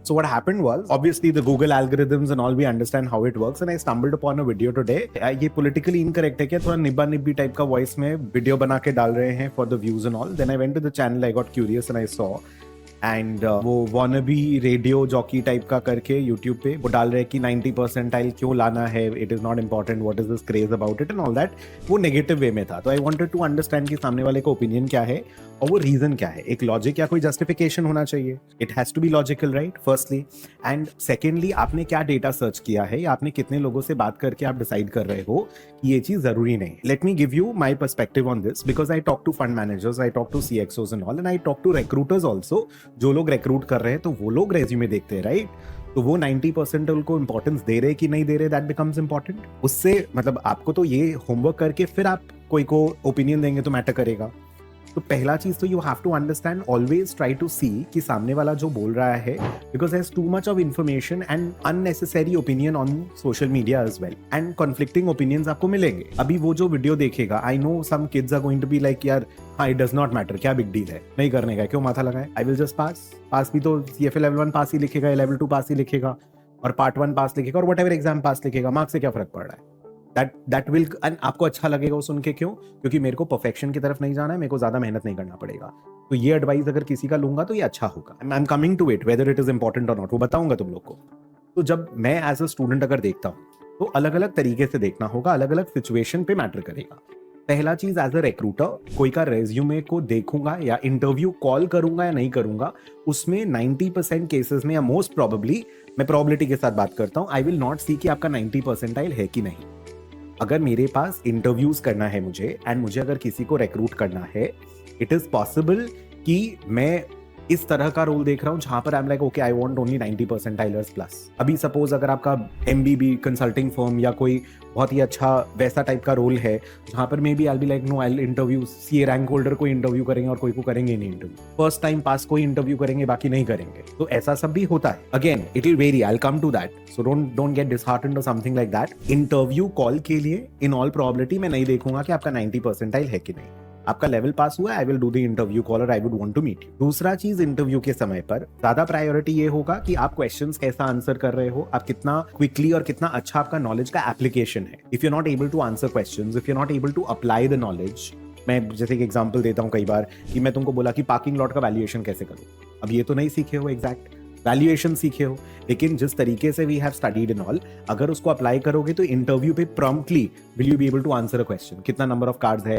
So what happened was, obviously the Google algorithms and all, we understand how it works, and I stumbled upon a video today. ये politically incorrect है क्या, थोड़ा निब्बा निब्बी type का voice में video बना के डाल रहे हैं for the views and all. Then I went to the channel, I got curious and I saw. And वो wannabe रेडियो जॉकी टाइप का करके यूट्यूब पे वो डाल रहे हैं कि 90 परसेंटाइल क्यों लाना है, it is not important, what is this craze about it and all that. वो नेगेटिव वे में था. तो आई वांटेड टू अंडरस्टैंड कि सामने वाले का ओपिनियन क्या है और वो रीजन क्या है. एक लॉजिक या कोई जस्टिफिकेशन होना चाहिए. It has to be logical, right, firstly. And secondly, आपने क्या डेटा सर्च किया है या आपने कितने लोगों से बात करके आप डिसाइड कर रहे हो कि ये चीज जरूरी नहीं. Let me give you my perspective on this, because I talk to fund managers, I talk to CXOs and all, and I talk to recruiters also. जो लोग रिक्रूट कर रहे हैं तो वो लोग रेज्यूमे देखते हैं, राइट. तो वो 90% उनको इंपॉर्टेंस दे रहे कि नहीं दे रहे, दैट बिकम्स इंपॉर्टेंट. उससे मतलब आपको तो ये होमवर्क करके फिर आप कोई को ओपिनियन देंगे तो मैटर करेगा. तो पहला चीज तो you have to understand, always try to see कि सामने वाला जो बोल रहा है, because there is too much of information and unnecessary opinion on social media as well, and conflicting opinions आपको मिलेंगे. अभी वो जो वीडियो देखेगा, I know some kids are going to be like, यार हाँ, इट डज नॉट मैटर, क्या big deal है, नहीं करने का, क्यों माथा लगाए, आई विल जस्ट पास भी तो CFA लेवल 1 पास ही लिखेगा, लेवल 2 पास ही लिखेगा, और पार्ट 1 पास लिखेगा, और वट एवर एग्जाम पास लिखेगा, मार्क्स से क्या फर्क पड़ रहा है. That will, and आपको अच्छा लगेगा वो सुन के. क्यों? क्योंकि मेरे को परफेक्शन की तरफ नहीं जाना है, मेरे को ज्यादा मेहनत नहीं करना पड़ेगा. तो ये एडवाइस अगर किसी का लूंगा तो ये अच्छा होगा. I am coming to it, whether it is important और नॉट, वो बताऊंगा तुम लोग को. तो जब मैं एज अ स्टूडेंट अगर देखता हूँ तो अलग अलग तरीके से देखना होगा, अलग अलग सिचुएशन पे मैटर करेगा. पहला चीज, एज अ रिक्रूटर कोई का रेज्यूमे को देखूंगा या इंटरव्यू कॉल करूंगा या नहीं करूंगा, उसमें 90% केसेस में या मोस्ट प्रोबेबली, मैं प्रोबेबिलिटी के साथ बात करता हूं, आई विल नॉट सी कि आपका 90 परसेंटाइल है कि नहीं. अगर मेरे पास इंटरव्यूज करना है मुझे, एंड मुझे अगर किसी को रिक्रूट करना है, इट इज पॉसिबल कि मैं इस तरह का रोल देख रहा हूं जहां पर I am like, okay, I want only 90 परसेंटाइलर्स plus. अभी सपोज अगर आपका MBB कंसल्टिंग फर्म या कोई बहुत ही अच्छा वैसा टाइप का रोल है जहां पर maybe I be like, no, I interview CA rank holder को इंटरव्यू करेंगे और कोई को करेंगे नहीं इंटरव्यू, फर्स्ट टाइम पास कोई इंटरव्यू करेंगे, बाकी नहीं करेंगे. तो ऐसा सब भी होता है. Again it will vary, I will come to that, so don't get disheartened or something like that. Interview call के लिए इन ऑल प्रोबेबिलिटी मैं नहीं देखूंगा कि आपका 90 परसेंटाइल है कि नहीं. आपका लेवल पास हुआ, I will do the interview call और I would want to meet you. दूसरा चीज, इंटरव्यू के समय पर ज्यादा प्रायोरिटी ये होगा कि आप क्वेश्चंस कैसा आंसर कर रहे हो, आप कितना क्विकली और कितना अच्छा आपका नॉलेज का एप्लीकेशन है. If you not able to answer questions, if you not able to apply the knowledge, मैं जैसे एक एग्जांपल देता हूं कई बार कि मैं तुमको बोला कि पार्किंग लॉट का वैल्यूएशन कैसे करूं. अब ये तो नहीं सीखे हो एग्जैक्ट वैल्यूएशन सीखे हो, लेकिन जिस तरीके से we have studied in all, अगर उसको अप्लाई करोगे तो इंटरव्यू पे promptly will you be able to answer a question. कितना नंबर ऑफ कार्ड्स है,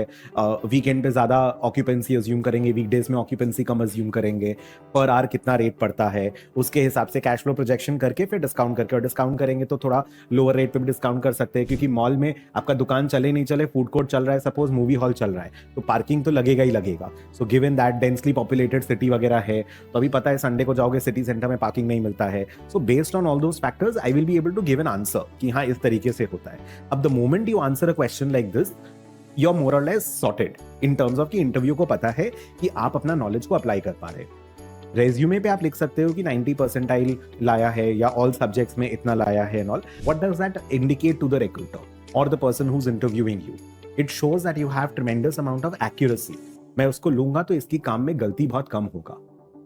वीकेंड पे ज्यादा ऑक्यूपेंसी अज्यूम करेंगे, वीकडेज में ऑक्यूपेंसी कम अज्यूम करेंगे, पर आवर कितना रेट पड़ता है, उसके हिसाब से कैश फ्लो प्रोजेक्शन करके फिर डिस्काउंट करके, और डिस्काउंट करेंगे तो थोड़ा लोअर रेट पे भी डिस्काउंट कर सकते हैं, क्योंकि मॉल में आपका दुकान चले नहीं चले, फूड कोर्ट चल रहा है, सपोज मूवी हॉल चल रहा है, तो पार्किंग तो लगेगा ही लगेगा. So given that densely populated city वगैरह है, तो अभी पता है संडे को जाओगे सिटी सेंटर में पार्किंग नहीं मिलता है. So based on all those factors, I will be able to give an answer कि हाँ इस तरीके से होता है. अब the moment you answer a question like this, you're more or less sorted in terms of कि इंटरव्यू को पता है कि आप अपना नॉलेज को अप्लाई कर पा रहे. रेज्यूमे पे आप लिख सकते हो कि 90 परसेंटाइल लाया है या ऑल सब्जेक्ट्स में इतना लाया है and all. What does that indicate to the recruiter or the person who is interviewing you? It shows that you have tremendous amount of accuracy. मैं उसको लूंगा तो इसकी काम में गलती बहुत कम होगा,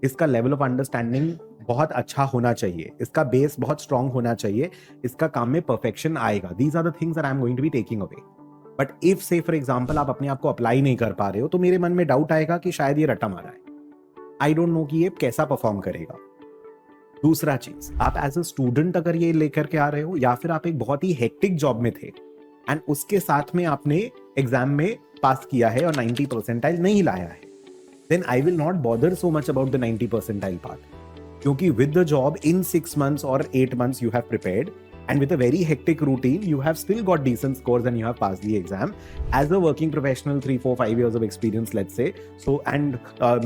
इसका लेवल ऑफ अंडरस्टैंडिंग बहुत अच्छा होना चाहिए, इसका बेस बहुत स्ट्रांग होना चाहिए, इसका काम में परफेक्शन आएगा. These are the things that I am going to be taking away. But if say for example आप अपने आप को अप्लाई नहीं कर पा रहे हो, तो मेरे मन में डाउट आएगा कि शायद ये रट्टा मारा है. आई डोंट नो कि ये कैसा परफॉर्म करेगा. दूसरा चीज, आप एज अ स्टूडेंट अगर ये लेकर के आ रहे हो, या फिर आप एक बहुत ही हेक्टिक जॉब में थे एंड उसके साथ में आपने एग्जाम में पास किया है और 90 परसेंटाइल नहीं लाया है, then I will not bother so much about the 90 percentile part. क्योंकि with the job in 6 months or 8 months you have prepared, and with a very hectic routine you have still got decent scores and you have passed the exam. As a working professional, 3, 4, 5 years of experience, let's say, so, and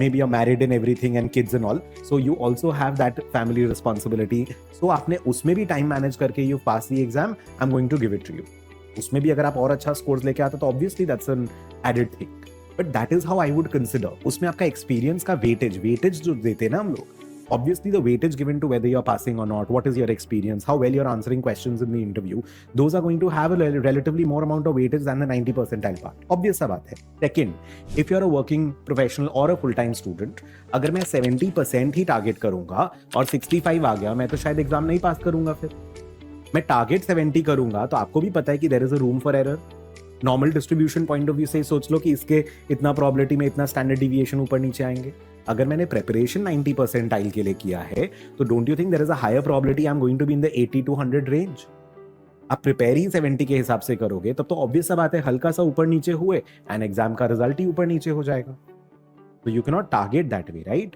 maybe you're married and everything and kids and all, so you also have that family responsibility. So आपने उसमें भी time manage करके you pass the exam, I'm going to give it to you. उसमें भी अगर आप और अच्छा scores लेके आते तो obviously that's an added thing. But that is how I would consider. उसमें आपका एक्सपीरियंस का वेटेज जो देते हैं ना हम लोग, obviously the weightage given to whether you're passing or not, what is your experience, how well you're answering questions in the interview, those are going to have a relatively more amount of weightage than the 90 percentile part. Obvious सा बात है. Second, if you're a working professional or a full-time student, अगर मैं 70% ही target करूंगा और 65 आ गया, मैं तो शायद एग्जाम नहीं पास करूंगा. फिर मैं टारगेट 70 करूंगा तो आपको भी पता है कि there is a room for error. Normal distribution point of view से सोच लो कि इसके इतना प्रोबेबिलिटी में इतना स्टैंडर्ड डिविएशन ऊपर नीचे आएंगे. अगर मैंने प्रेपरेशन 90 परसेंटाइल के लिए किया है तो don't you think there is a higher probability I am going to be in the 80 to 100 range. आप प्रिपेयर ही 70 के हिसाब से करोगे तब तो ऑब्वियस सा बात है, हल्का सा ऊपर नीचे हुए एंड एग्जाम का रिजल्ट ही ऊपर नीचे हो जाएगा. तो you can not target that way, right?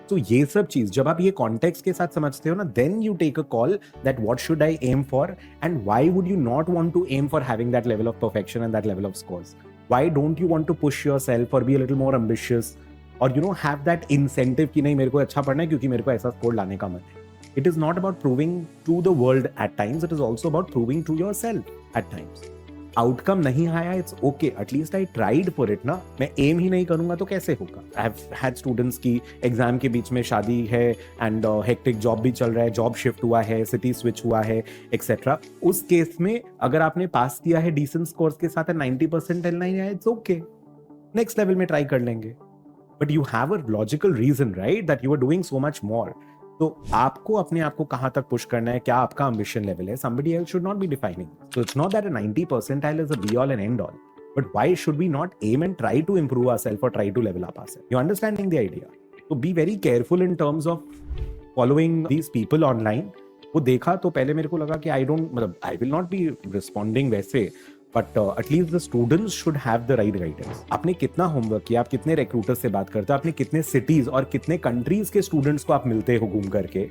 तो ये सब चीज जब आप ये कॉन्टेक्स्ट के साथ समझते हो ना, then you take a call that what should I aim for and why would you not want to aim for having that level of perfection and that level of scores. Why don't you want to push yourself or be a little more ambitious or have that incentive कि नहीं मेरे को अच्छा पढ़ना है क्योंकि मेरे को ऐसा स्कोर लाने का मन है. It is not about proving to the world at times, it is also about proving to yourself at times. Outcome नहीं आया, it's okay, at least I tried for it ना. मैं एम ही नहीं करूंगा तो कैसे होगा. आई हैव हैड स्टूडेंट्स की एग्जाम के बीच में शादी है एंड हेक्टिक जॉब भी चल रहा है, जॉब शिफ्ट हुआ है, सिटी स्विच हुआ है एक्सेट्रा. उस केस में अगर आपने पास किया है डिसेंट स्कोर्स के साथ 90% नहीं आया, इट्स ओके, नेक्स्ट लेवल में ट्राई कर लेंगे. But you have a logical reason, right, that you are doing so much more. तो आपको अपने आप को कहां तक पुश करना है, क्या आपका एम्बिशन लेवल है, somebody else should not be defining. So it's not that a 90 percentile is a be all and end all, but why should we not aim and try to improve ourselves or try to level up ourselves? You understanding the idea? So be very careful in terms of following these people online. वो देखा तो पहले मेरे को लगा कि I will not be responding वैसे, but at least the students should have the right guidance. आपने कितना होमवर्क किया, आप कितने रिक्रूटर से बात करते हो, आपने कितने सिटीज और कितने कंट्रीज के स्टूडेंट्स को आप मिलते हो घूम करके,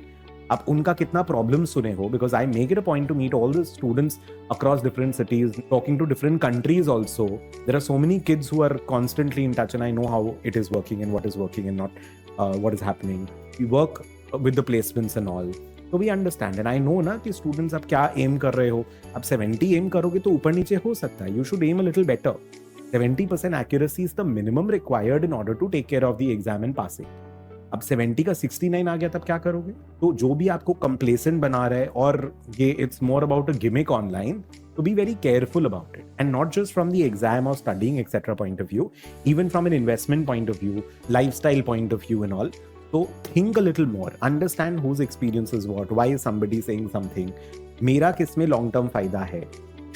आप उनका कितना प्रॉब्लम सुने हो. Because I make it a point to meet all the students across different cities, talking to different countries also. There are so many kids who are constantly in touch and I know how it is working and what is working and not what is happening. We work with the placements and all. तो we understand and I know ना कि students आप क्या M कर रहे हो. आप 70 M करोगे तो ऊपर नीचे हो सकता है. You should aim a little better. 70% accuracy is the minimum required in order to take care of the exam and passing. अब 70 का 69 आ गया तब क्या करोगे. तो जो भी आपको कंप्लेसेंट बना रहा है और ये it's more about a gimmick online, तो be very careful about it. And not just from the exam or studying etcetera point of view, even from an investment point of view, lifestyle point of view and all. So think a little more, understand whose experience is what, why is somebody saying something. मेरा किसमें long term फायदा है,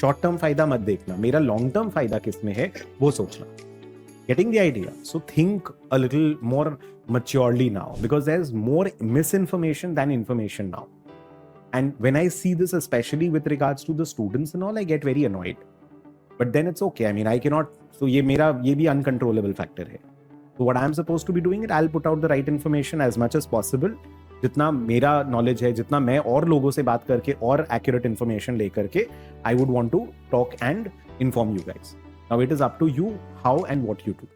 short term फायदा मत देखना, मेरा long term फायदा किसमें है वो सोचना. Getting the idea? So think a little more maturely now because there's more misinformation than information now. And when I see this, especially with regards to the students and all, I get very annoyed. But then it's okay. I mean, I cannot. So ये भी uncontrollable factor है. So what I'm supposed to be doing it, I'll put out the right information as much as possible. जितना मेरा knowledge है, जितना मैं और लोगों से बात करके और accurate information ले करके, I would want to talk and inform you guys. Now it is up to you how and what you do.